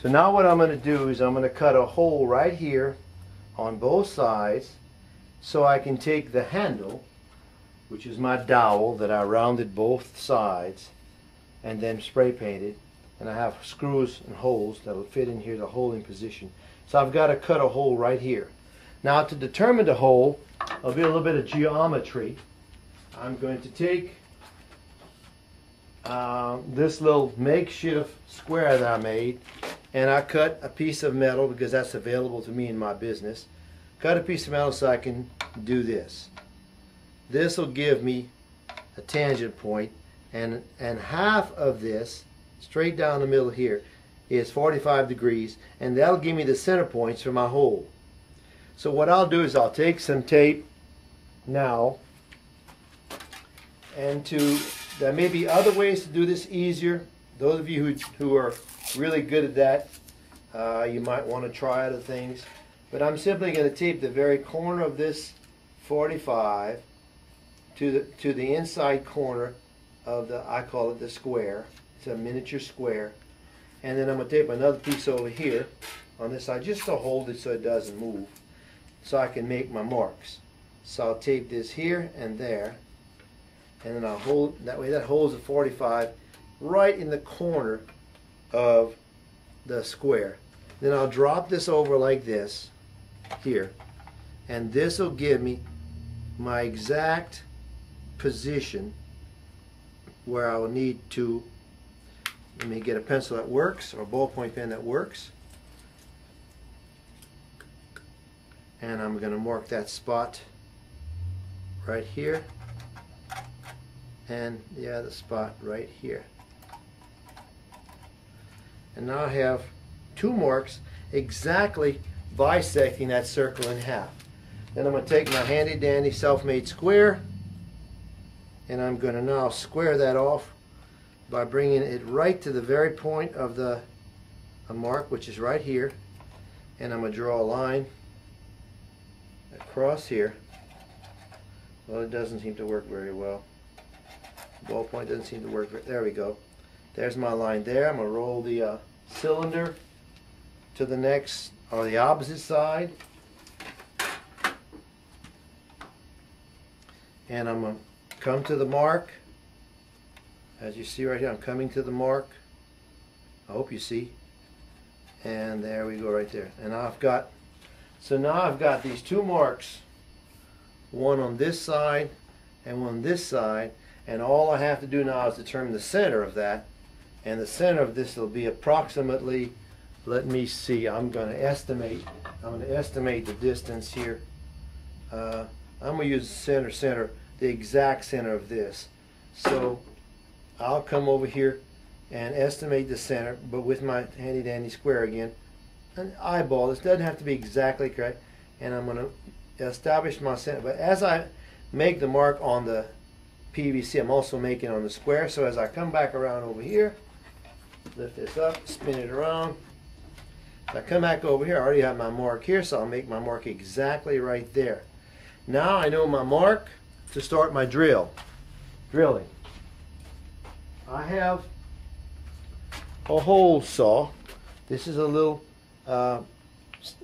So now what I'm going to do is I'm going to cut a hole right here on both sides so I can take the handle, which is my dowel that I rounded both sides and then spray painted, and I have screws and holes that will fit in here, the holding position. So I've got to cut a hole right here. Now to determine the hole, I'll be a little bit of geometry. I'm going to take this little makeshift square that I made, and I cut a piece of metal because that's available to me in my business. Cut a piece of metal so I can do this. This will give me a tangent point, and half of this straight down the middle here is 45 degrees, and that'll give me the center points for my hole. So what I'll do is I'll take some tape now, and there may be other ways to do this easier. Those of you who are really good at that, you might want to try other things. But I'm simply going to tape the very corner of this 45 to the inside corner of the, I call it the square. It's a miniature square. And then I'm going to tape another piece over here on this side just to hold it so it doesn't move, so I can make my marks. So I'll tape this here and there, and then I'll hold, that way that holds the 45 right in the corner of the square. Then I'll drop this over like this here, and this will give me my exact position where I will need to, let me get a pencil that works, or a ballpoint pen that works, and I'm going to mark that spot right here, and the other spot right here. And now I have two marks exactly bisecting that circle in half. Then I'm going to take my handy dandy self-made square, and I'm going to now square that off by bringing it right to the very point of the mark, which is right here, and I'm going to draw a line across here. Well, it doesn't seem to work very well. The ballpoint doesn't seem to work. There we go. There's my line there. I'm going to roll the cylinder to the next, or the opposite side, and I'm going to come to the mark. As you see right here, I'm coming to the mark. I hope you see. And there we go right there. And so now I've got these two marks, one on this side and one on this side, and all I have to do now is determine the center of that. And the center of this will be approximately, let me see, I'm going to estimate the distance here. I'm going to use center, the exact center of this. So I'll come over here and estimate the center, but with my handy dandy square again, and eyeball. This doesn't have to be exactly correct, and I'm going to establish my center. But as I make the mark on the PVC, I'm also making on the square. So as I come back around over here, lift this up, spin it around. As I come back over here, I already have my mark here, so I'll make my mark exactly right there. Now I know my mark to start my drilling. I have a hole saw. This is a little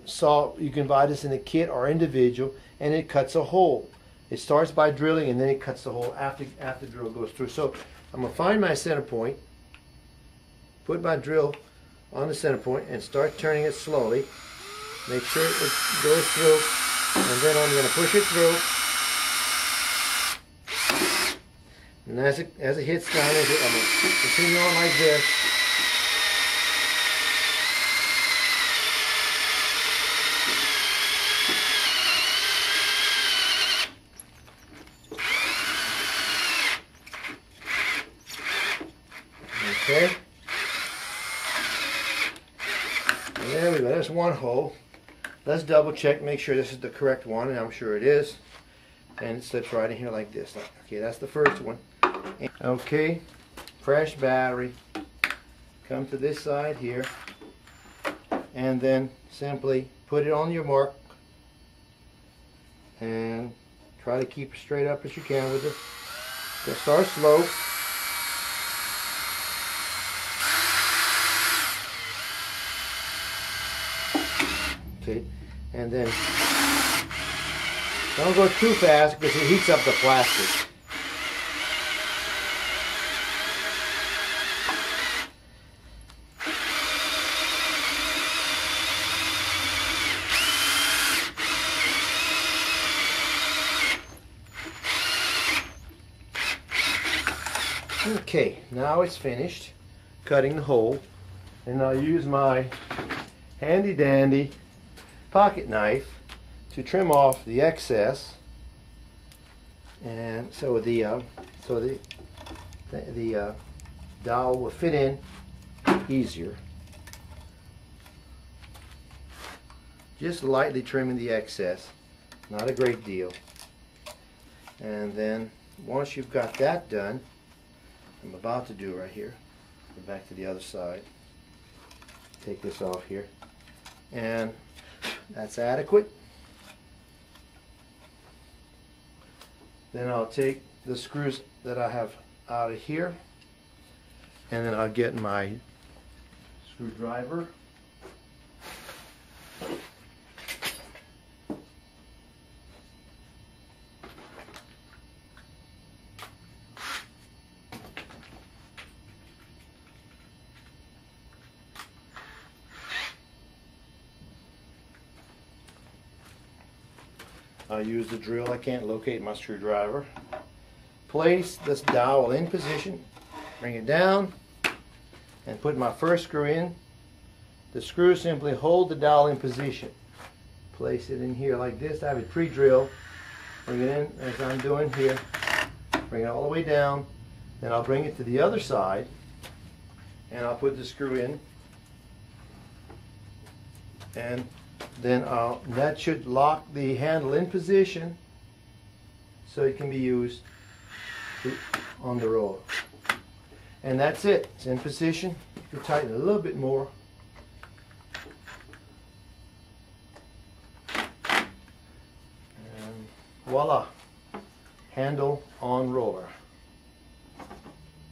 saw. You can buy this in a kit or individual, and it cuts a hole. It starts by drilling, and then it cuts the hole after the drill goes through. So I'm going to find my center point, put my drill on the center point, and start turning it slowly. Make sure it goes through, and then I'm going to push it through. And as it hits down, I'm going to continue on like this. Okay. And there we go. There's one hole. Let's double check, make sure this is the correct one, and I'm sure it is. And it slips right in here like this. Okay, that's the first one. Okay, fresh battery. Come to this side here, and then simply put it on your mark, and try to keep it straight up as you can with it. Just start slow. Okay, and then don't go too fast because it heats up the plastic. Okay, now it's finished cutting the hole, and I'll use my handy dandy pocket knife to trim off the excess, and so the dowel will fit in easier. Just lightly trimming the excess, not a great deal. And then once you've got that done, I'm about to do right here. Go back to the other side. Take this off here. And that's adequate. Then I'll take the screws that I have out of here, and then I'll get my screwdriver. I'll use the drill. I can't locate my screwdriver. Place this dowel in position, bring it down, and put my first screw in. The screw simply hold the dowel in position. Place it in here like this. I have it pre-drilled. Bring it in as I'm doing here. Bring it all the way down. Then I'll bring it to the other side, and I'll put the screw in. And then that should lock the handle in position so it can be used on the roller. And that's it. It's in position. You can tighten it a little bit more. And voila, handle on roller.